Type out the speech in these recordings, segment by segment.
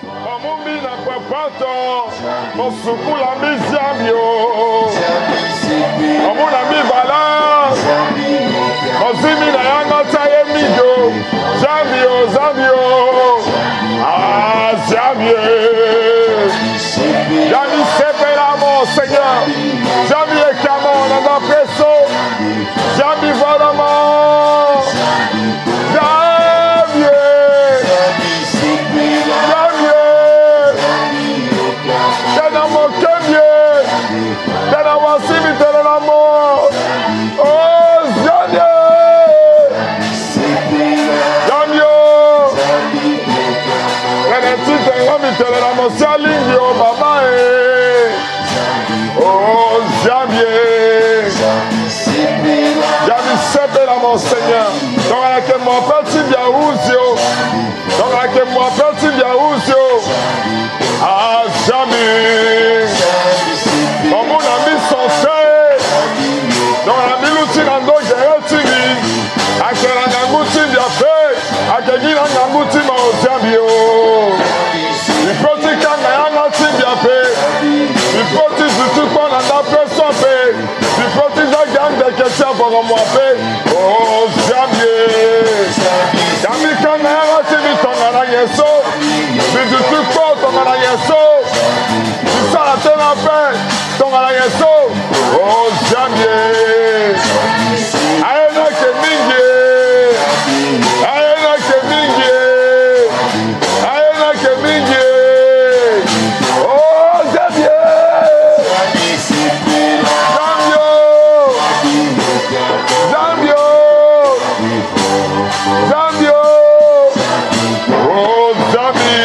Omumina papato, Mosukula Miziamio, Omuna Mibala, Mozimina Yanota Emigo, Zamio, Zamio, ah, Zamio, Yami Sepelamo, Seigneur, Zamio Camon, on a presso, Zami Vadamo, Zamio, Seigneur, donc avec mon petit Biaouzio, donc avec mon petit Biaouzio, ah jamais, comme mon ami son frère, donc l'ami l'outil dans nos génétiques, à quel angouti bien fait, à quel angouti m'a aussi il faut que quand il bien fait, il faut que tu qu'on a pression fait, il faut que tu gagne des questions pour moi fait. Oh, jamais. Jamais quand on a reçu ton arayeso, mais du tout fort ton arayeso. Tu sors la tête en paix, ton arayeso. Oh, jamais. Aïna que mingi. Aïna que mingi. Aïna que mingi. Oh, jamais. Zambio, oh Zambi,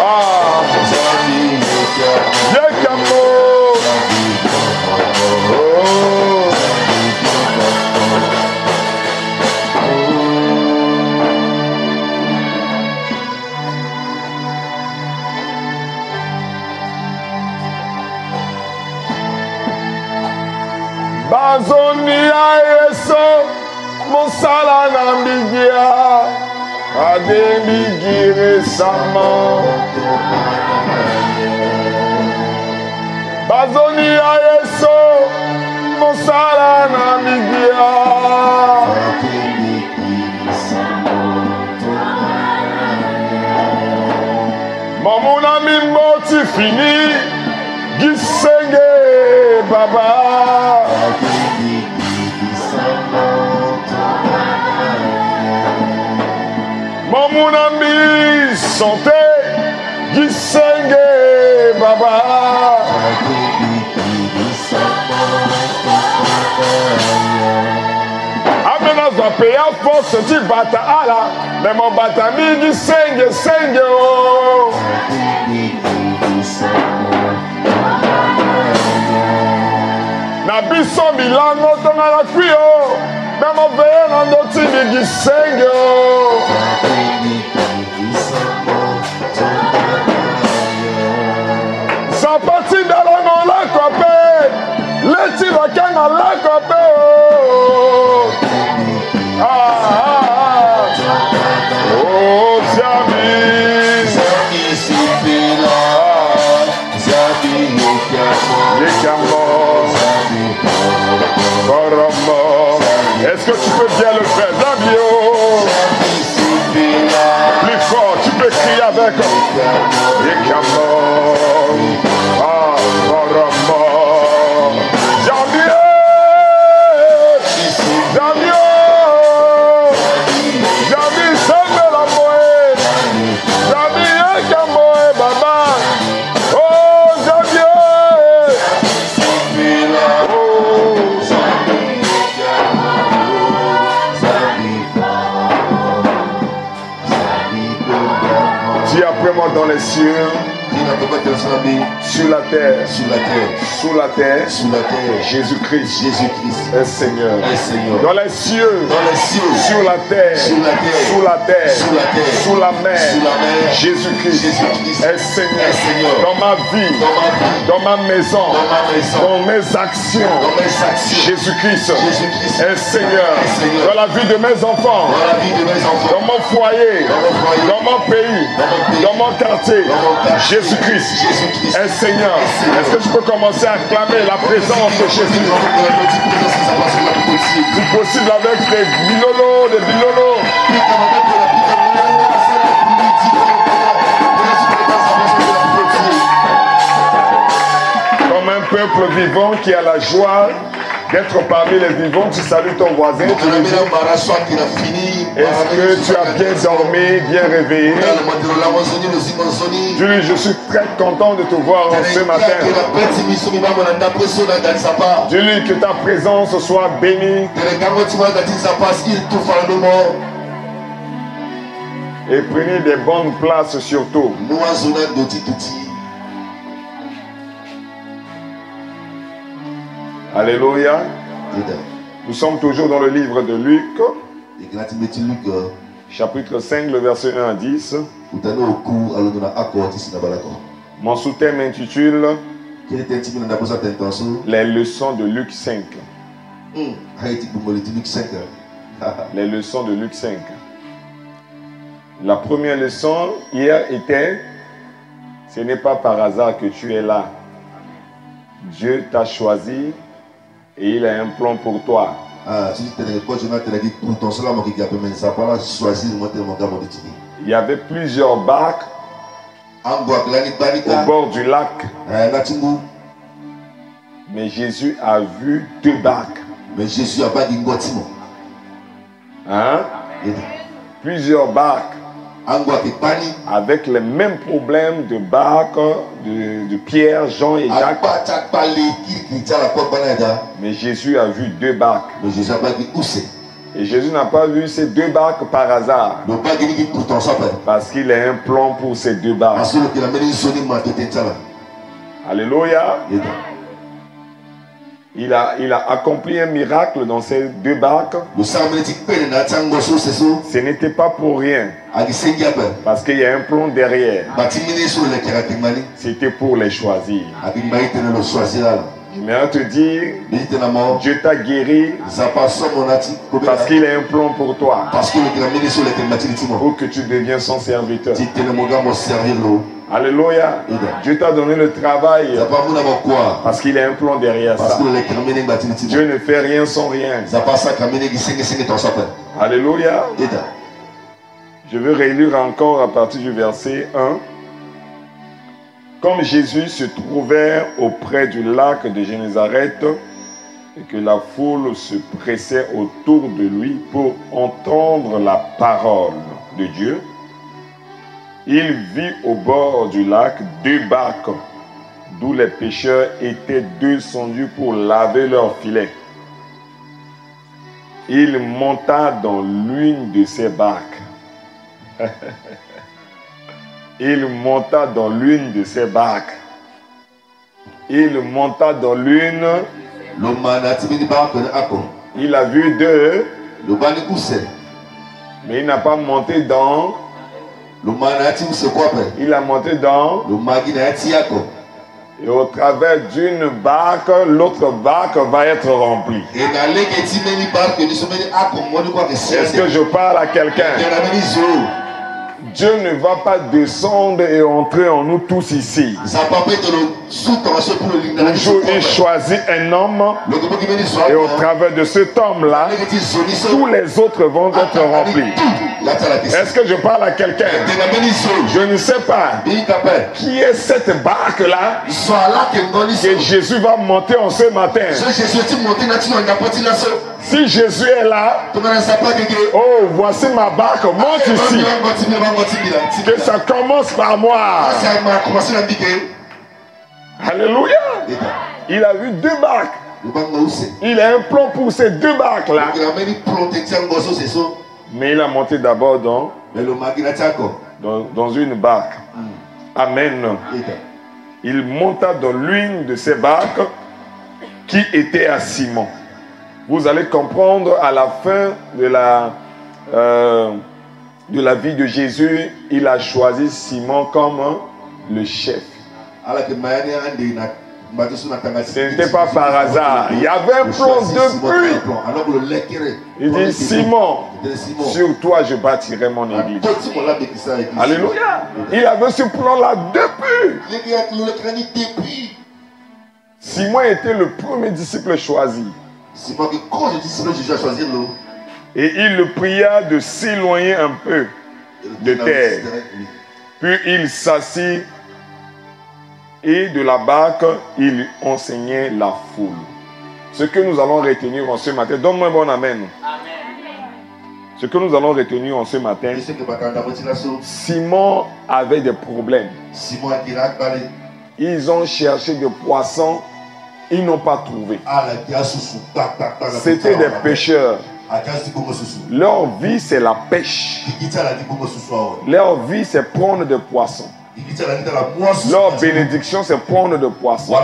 ah, Yekamo, oh, Bazonia eso. Monsala na migia, ademigire sama. Bazonia yeso, monsala na migia. Mamuna mimoti fini, gisenge baba. Mon ami santé, Gisenge Baba. Amena zape ya force ti bata ala, mais mon bata mi Gisenge Senge oh. Na biso milango tonga la kuyo. Même en veillant dans notre TV du Seigneur. Sans partir dans la copé, le tirocan dans la copé. Oh, Zami. Est-ce que tu peux bien le faire, Zambio? Plus fort, tu peux crier avec. Ah, Zambio! Zambio! Zambio, semble la moelle. Zambio, Kamoe, Baba. Oh, Zambio! Dis après moi dans les cieux. Sur la terre. Sous la terre. Sous la terre. Sous la terre. Jésus-Christ. Jésus-Christ. Est Seigneur. Est Seigneur. Dans les cieux. Dans les cieux. Sur la terre. Sur la terre. Sous la terre. Sous la terre. Sous la mer. Sous la mer. Jésus-Christ. Jésus-Christ. Est Seigneur. Est Seigneur. Dans ma vie. Dans ma vie. Dans ma maison. Dans ma maison. Dans mes actions. Dans mes actions. Jésus-Christ. Jésus-Christ. Est Seigneur. Est Seigneur. Dans la vie de mes enfants. Dans la vie de mes enfants. Dans mon foyer. Dans mon foyer. Dans mon pays. Dans mon pays. Dans mon quartier. Dans mon quartier. Jésus-Christ. Jésus-Christ. Est Seigneur. Seigneur. Est-ce que tu peux commencer à acclamer la présence de Jésus? Si possible avec des bilolos, des bilolos. Comme un peuple vivant qui a la joie d'être parmi les vivants, tu salues ton voisin, tu lui dis, est-ce que tu as bien dormi, bien réveillé? Dis-lui, je suis très content de te voir ce matin. Dis-lui que ta présence soit bénie. Et prenez des bonnes places surtout. Alléluia. Nous sommes toujours dans le livre de Luc, chapitre 5, le verset 1 à 10. Mon sous-thème intitule les leçons de Luc 5. Les leçons de Luc 5. La première leçon hier était: ce n'est pas par hasard que tu es là. Dieu t'a choisi et il a un plan pour toi. Il y avait plusieurs barques au bord du lac. Mais Jésus a vu deux barques. Hein? Plusieurs barques avec les mêmes problèmes de barques de Pierre, Jean et Jacques. Mais Jésus a vu deux barques. Et Jésus n'a pas vu ces deux barques par hasard. Parce qu'il a un plan pour ces deux barques. Alléluia. Il a accompli un miracle dans ces deux barques. Ce n'était pas pour rien. Parce qu'il y a un plan derrière. C'était pour les choisir. Mais on te dit, Dieu t'a guéri parce qu'il a un plan pour toi. Pour que tu deviennes son serviteur. Alléluia. Dieu t'a donné le travail parce qu'il a un plan derrière ça. Dieu ne fait rien sans rien. Alléluia. Je veux relire encore à partir du verset 1. Comme Jésus se trouvait auprès du lac de Génézareth et que la foule se pressait autour de lui pour entendre la parole de Dieu, il vit au bord du lac deux barques d'où les pêcheurs étaient descendus pour laver leurs filets. Il monta dans l'une de ces barques. Il monta dans l'une de ces barques. Il monta dans l'une. Il a vu deux. Mais il n'a pas monté dans. Il a monté dans. Et au travers d'une barque, l'autre barque va être remplie. Est-ce que je parle à quelqu'un? Dieu ne va pas descendre et entrer en nous tous ici. Un jour, il choisit un homme et au travers de cet homme-là, tous les autres vont être remplis. Est-ce que je parle à quelqu'un? Je ne sais pas qui est cette barque-là que Jésus va monter en ce matin. Si Jésus est là, oh, voici ma barque, monte ici. Que ça commence par moi. Alléluia. Il a vu deux barques. Il a un plan pour ces deux barques-là. Mais il a monté d'abord dans une barque. Amen. Il monta dans l'une de ces barques qui était à Simon. Vous allez comprendre à la fin de la vie de Jésus, il a choisi Simon comme le chef. Ce n'était pas par hasard. Il y avait un plan depuis. Il dit, Simon, sur toi je bâtirai mon église. Alléluia. Il avait ce plan-là depuis. Simon était le premier disciple choisi. Et il le pria de s'éloigner un peu de terre. Puis il s'assit et de la barque, il enseignait la foule. Ce que nous allons retenir en ce matin, donne-moi un bon amen. Ce que nous allons retenir en ce matin, Simon avait des problèmes. Ils ont cherché des poissons, ils n'ont pas trouvé. C'était des pêcheurs. Leur vie, c'est la pêche. Leur vie, c'est prendre des poissons. Leur bénédiction, c'est prendre de poissons.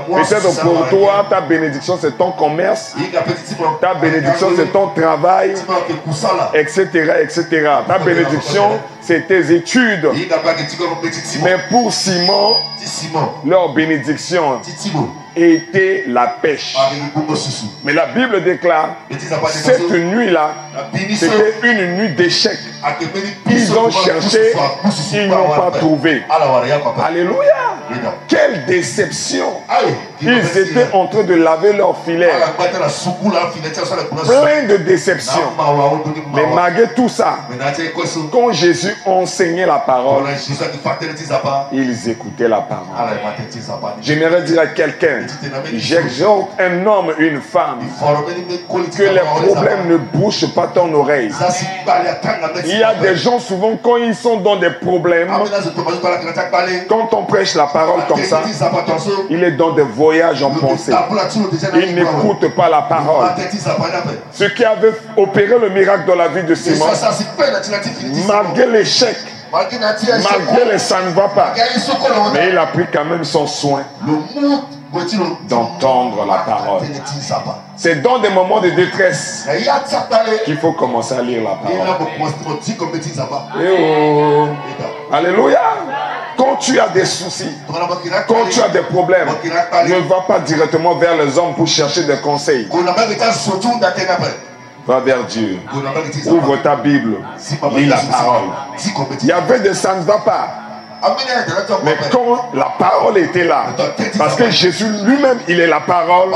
Peut-être pour toi, ta bénédiction, c'est ton commerce. Ta bénédiction, c'est ton travail, etc., etc. Ta bénédiction, c'est tes études. Mais pour Simon, leur bénédiction était la pêche. Mais la Bible déclare, cette nuit-là, c'était une nuit d'échec. Ils ont cherché, ils n'ont pas trouvé. Alléluia. Quelle déception. Ils étaient en train de laver leur filet. Plein de déceptions. Mais malgré tout ça, quand Jésus enseignait la parole, ils écoutaient la parole. J'aimerais dire à quelqu'un, j'exhorte un homme, une femme, que les problèmes ne bouchent pas ton oreille. Il y a des gens souvent quand ils sont dans des problèmes, quand on prêche la parole comme ça, il est dans des voyages en pensée. Il n'écoute pas la parole. Ce qui avait opéré le miracle dans la vie de Simon, malgré l'échec, malgré les ça ne va pas, mais il a pris quand même son soin d'entendre la parole. C'est dans des moments de détresse qu'il faut commencer à lire la parole. Alléluia. Quand tu as des soucis, quand tu as des problèmes, ne va pas directement vers les hommes pour chercher des conseils. Va vers Dieu. Ouvre ta Bible. Lis la parole. Il y avait des ça ne va pas. Mais quand la parole était là, parce que Jésus lui-même, il est la parole,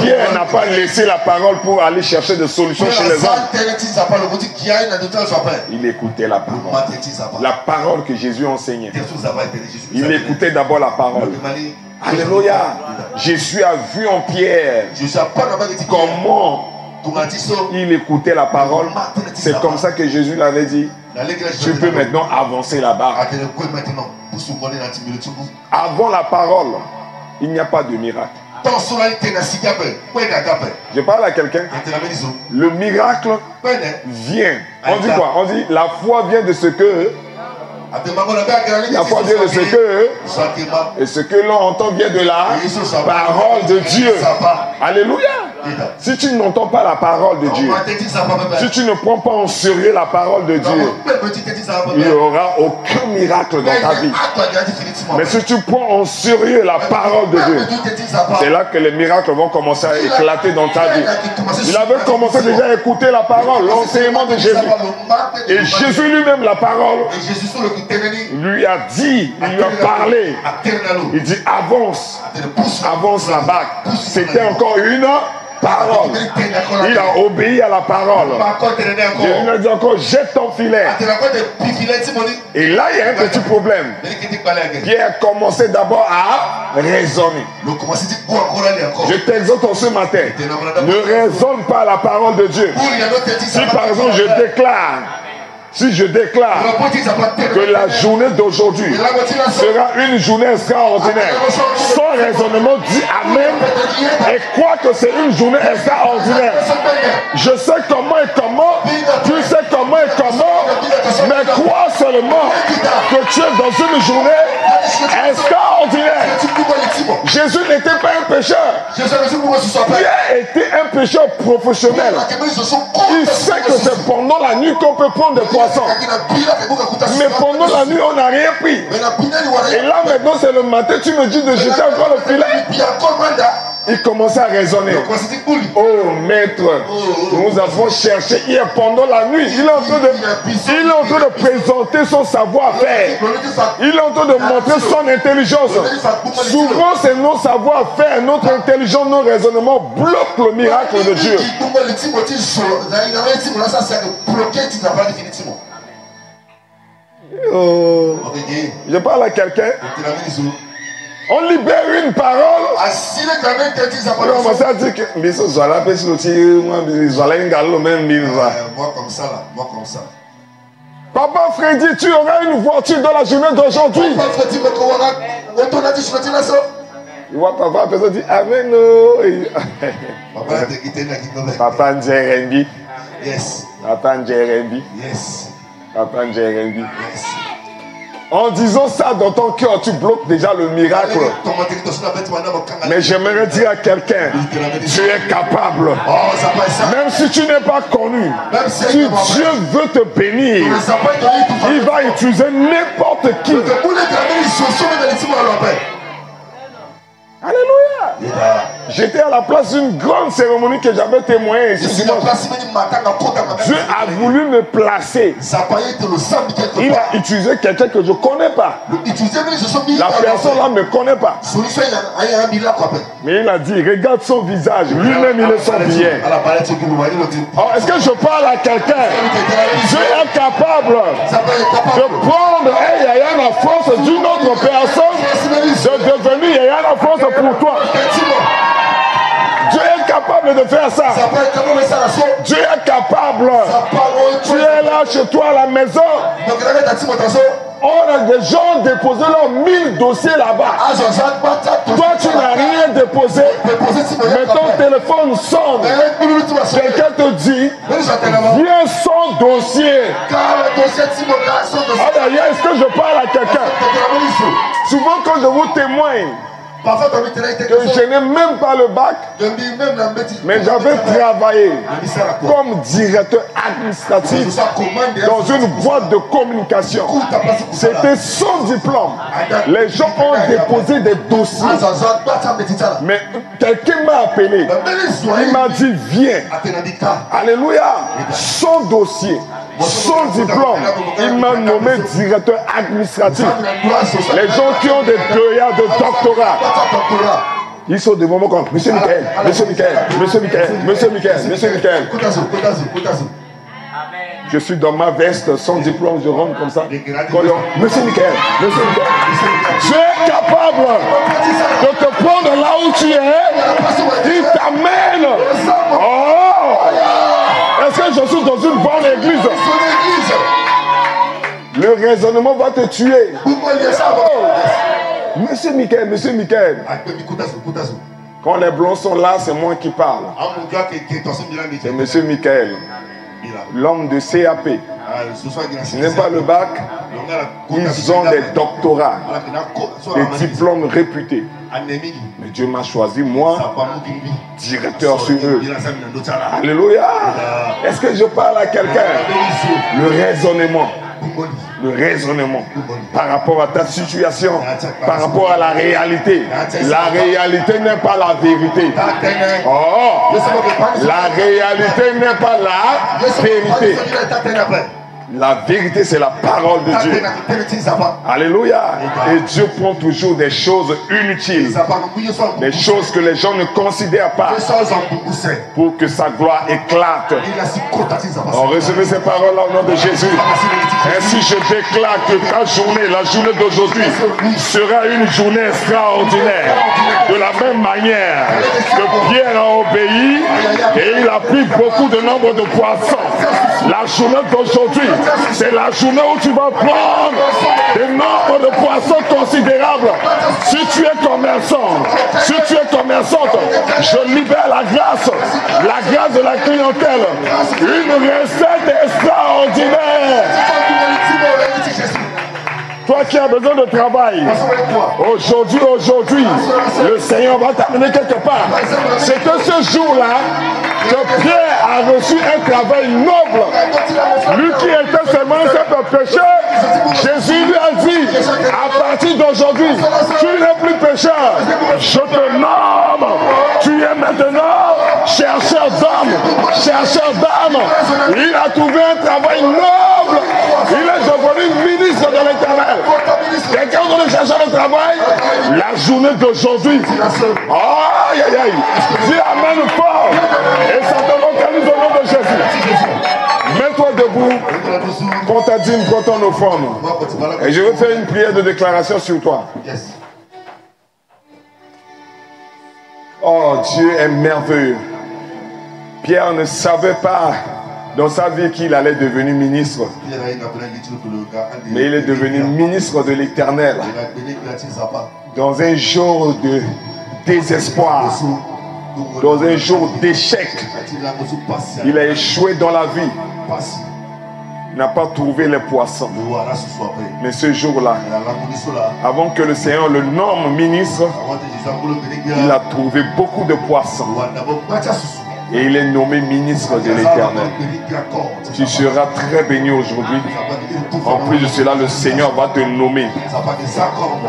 Pierre n'a pas laissé la parole pour aller chercher des solutions chez les hommes. Il écoutait la parole. La parole que Jésus enseignait. Il écoutait d'abord la parole. Alléluia. Jésus a vu en Pierre comment il écoutait la parole. C'est comme ça que Jésus l'avait dit. Tu peux maintenant avancer la barre. Avant la parole, il n'y a pas de miracle. Je parle à quelqu'un. Le miracle vient. On dit quoi? On dit la foi vient de ce que... La foi vient de ce que... Et ce que l'on entend vient de la parole de Dieu. Alléluia. Si tu n'entends pas la parole de Dieu, si tu ne prends pas en sérieux la parole de Dieu, il n'y aura aucun miracle dans ta vie. Mais si tu prends en sérieux la parole de Dieu, c'est là que les miracles vont commencer à éclater dans ta vie. Il avait commencé déjà à écouter la parole, l'enseignement de Jésus. Et Jésus lui-même, la parole, lui a dit, il lui a parlé. Il dit avance, avance la barque. C'était encore une parole. Il a obéi à la parole. Jésus lui a dit encore jette ton filet. Et là il y a un petit problème. Pierre commençait d'abord à raisonner. Je t'exhorte ce matin, ne raisonne pas la parole de Dieu. Si par exemple je déclare que la journée d'aujourd'hui sera une journée extraordinaire, sans raisonnement, dis Amen et crois que c'est une journée extraordinaire. Je sais comment et comment, tu sais comment et comment, mais crois seulement seulement que tu es dans une journée extraordinaire. Jésus n'était pas un pécheur. Il a été un pécheur professionnel. Il sait que c'est pendant la nuit qu'on peut prendre des poissons. Mais pendant la nuit, on n'a rien pris. Et là maintenant, c'est le matin, tu me dis de jeter encore le filet. Il commençait à raisonner. Oh maître, nous avons cherché hier pendant la nuit. Il est en train de présenter son savoir-faire. Il est en train de montrer son intelligence. Souvent, c'est nos savoir-faire, notre intelligence, nos raisonnements bloquent le miracle de Dieu. Oh. Je parle à quelqu'un. On libère une parole. On commence à dire que moi comme ça là, moi comme ça. Papa Freddy, tu auras une voiture dans la journée d'aujourd'hui. Tu vois, papa, la personne dit Amen. Papa Njerembi. Yes. Papa Njerembi. Yes. Papa Njerembi. Yes. En disant ça dans ton cœur, tu bloques déjà le miracle. Mais j'aimerais dire à quelqu'un, tu es capable. Même si tu n'es pas connu, si Dieu veut te bénir, il va utiliser n'importe qui. Alléluia. J'étais à la place d'une grande cérémonie que j'avais témoigné ici dimanche. Dieu a voulu me placer. Il a utilisé quelqu'un que je ne connais pas. La personne là ne me connaît pas. Mais il a dit, regarde son visage. Lui-même, il est son bien. Est-ce que je parle à quelqu'un? Dieu est capable de prendre un Yaya en force d'une autre personne, de devenir Yaya en force pour toi. Dieu est capable de faire ça. Dieu est capable. Tu es là chez toi à la maison. On a des gens déposé leurs 1000 dossiers là-bas. Toi, tu n'as rien déposé. Mais ton téléphone sonne. Quelqu'un te dit, viens son dossier. Est-ce que je parle à quelqu'un? Souvent, quand je vous témoigne, que je n'ai même pas le bac, mais j'avais travaillé comme directeur administratif dans une boîte de communication. C'était sans diplôme. Les gens ont déposé des dossiers. Mais quelqu'un m'a appelé. Il m'a dit, viens. Alléluia. Sans dossier, sans diplôme, il m'a nommé directeur administratif. Les gens qui ont des deuxièmes de doctorat, ils sont des moments comme Monsieur Michael, Monsieur Michael, Monsieur Michael, Monsieur Michael, Monsieur Michael. Je suis dans ma veste sans diplôme, je rentre comme ça. Monsieur Michael, Monsieur Michael. Tu es capable de te prendre là où tu es. Il t'amène. Oh! Est-ce que je suis dans une bonne église? Le raisonnement va te tuer. Monsieur Michael, Monsieur Michael. Quand les blonds sont là, c'est moi qui parle. C'est Monsieur Michael, l'homme de CAP. Ce n'est pas le bac. Ils ont des doctorats, des diplômes réputés. Mais Dieu m'a choisi, moi, directeur sur eux. Alléluia. Est-ce que je parle à quelqu'un? Le raisonnement. Le raisonnement par rapport à ta situation, par rapport à la réalité. La réalité n'est pas la vérité. Oh, la réalité n'est pas la vérité. La vérité, c'est la parole de Dieu. Alléluia. Et Dieu prend toujours des choses inutiles, des choses que les gens ne considèrent pas, pour que sa gloire éclate. On recevez ces paroles au nom de Jésus. Ainsi, je déclare que ta journée, la journée d'aujourd'hui, sera une journée extraordinaire. De la même manière que Pierre a obéi et il a pris beaucoup de nombre de poissons. La journée d'aujourd'hui, c'est la journée où tu vas prendre des nombres de poissons considérables. Si tu es commerçant, si tu es commerçante, je libère la grâce de la clientèle. Une recette extraordinaire. Toi qui as besoin de travail, aujourd'hui, le Seigneur va t'amener quelque part. C'est que ce jour-là, que Pierre a reçu un travail noble. Lui qui était seulement un simple pécheur, Jésus lui a dit, à partir d'aujourd'hui, tu n'es plus pécheur. Je te nomme. Tu es maintenant chercheur d'âme. Il a trouvé un travail noble. Il est devenu ministre de l'Éternel. Quelqu'un veut chercher le travail? La journée d'aujourd'hui. Aïe, aïe, aïe. Dis amen fort. Et ça te localise au nom de Jésus. Mets-toi debout. Prends ta dîme, prends ton offrande. Et je vais faire une prière de déclaration sur toi. Oh, Dieu est merveilleux. Pierre ne savait pas dans sa vie qu'il allait devenir ministre. Mais il est devenu ministre de l'Éternel. Dans un jour de désespoir, dans un jour d'échec, il a échoué dans la vie. Il n'a pas trouvé les poissons. Mais ce jour-là, avant que le Seigneur le nomme ministre, il a trouvé beaucoup de poissons. Et il est nommé ministre de l'Éternel. Tu seras très béni aujourd'hui. En plus de cela, le Seigneur va te nommer.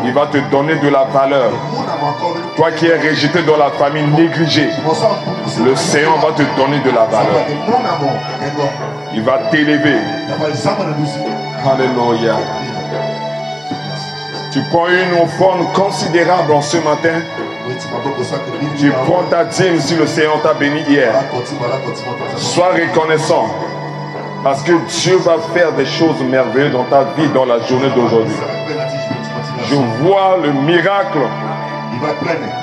Il va te donner de la valeur. Toi qui es rejeté dans la famille négligée, le Seigneur va te donner de la valeur. Il va t'élever. Alléluia. Tu prends une offrande considérable en ce matin. Tu prends ta dîme si le Seigneur t'a béni hier. Sois reconnaissant. Parce que Dieu va faire des choses merveilleuses dans ta vie dans la journée d'aujourd'hui. Je vois le miracle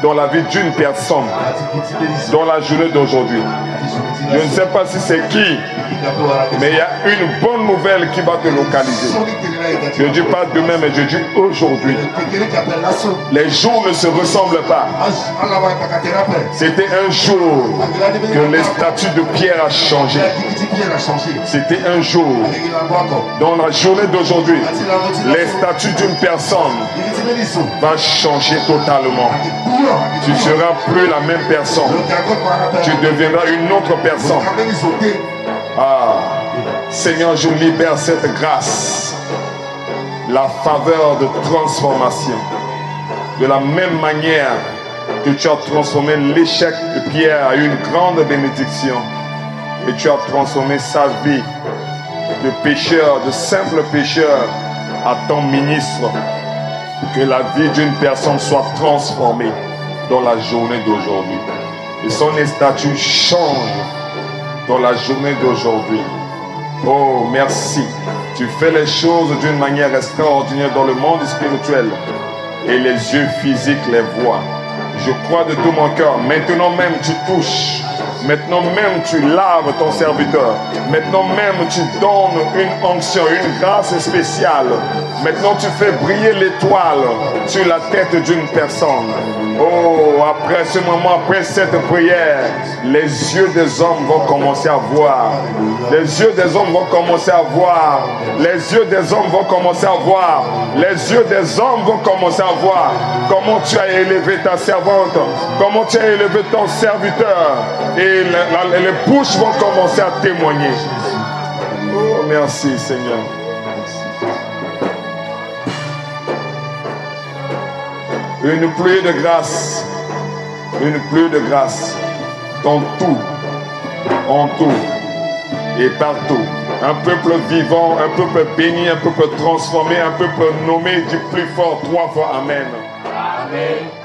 dans la vie d'une personne dans la journée d'aujourd'hui. Je ne sais pas si c'est qui, mais il y a une bonne nouvelle qui va te localiser. Je ne dis pas demain, mais je dis aujourd'hui. Les jours ne se ressemblent pas. C'était un jour que les statuts de Pierre a changé. C'était un jour. Dans la journée d'aujourd'hui, les statuts d'une personne va changer totalement. Tu ne seras plus la même personne. Tu deviendras une autre personne. Ah, Seigneur, je libère cette grâce, la faveur de transformation. De la même manière que tu as transformé l'échec de Pierre à une grande bénédiction, et tu as transformé sa vie de pécheur, de simple pécheur, à ton ministre. Que la vie d'une personne soit transformée dans la journée d'aujourd'hui. Et son statut change dans la journée d'aujourd'hui. Oh, merci. Tu fais les choses d'une manière extraordinaire dans le monde spirituel. Et les yeux physiques les voient. Je crois de tout mon cœur. Maintenant même, tu touches. Maintenant même, tu laves ton serviteur. Maintenant même, tu donnes une onction, une grâce spéciale. Maintenant, tu fais briller l'étoile sur la tête d'une personne. Oh, après ce moment, après cette prière, les yeux des hommes vont commencer à voir. Les yeux des hommes vont commencer à voir. Les yeux des hommes vont commencer à voir. Les yeux des hommes vont commencer à voir comment tu as élevé ta servante, comment tu as élevé ton serviteur. Et les bouches vont commencer à témoigner. Oh, merci Seigneur. Une pluie de grâce. Une pluie de grâce. Dans tout. En tout. Et partout. Un peuple vivant, un peuple béni, un peuple transformé, un peuple nommé du plus fort. 3 fois Amen. Amen.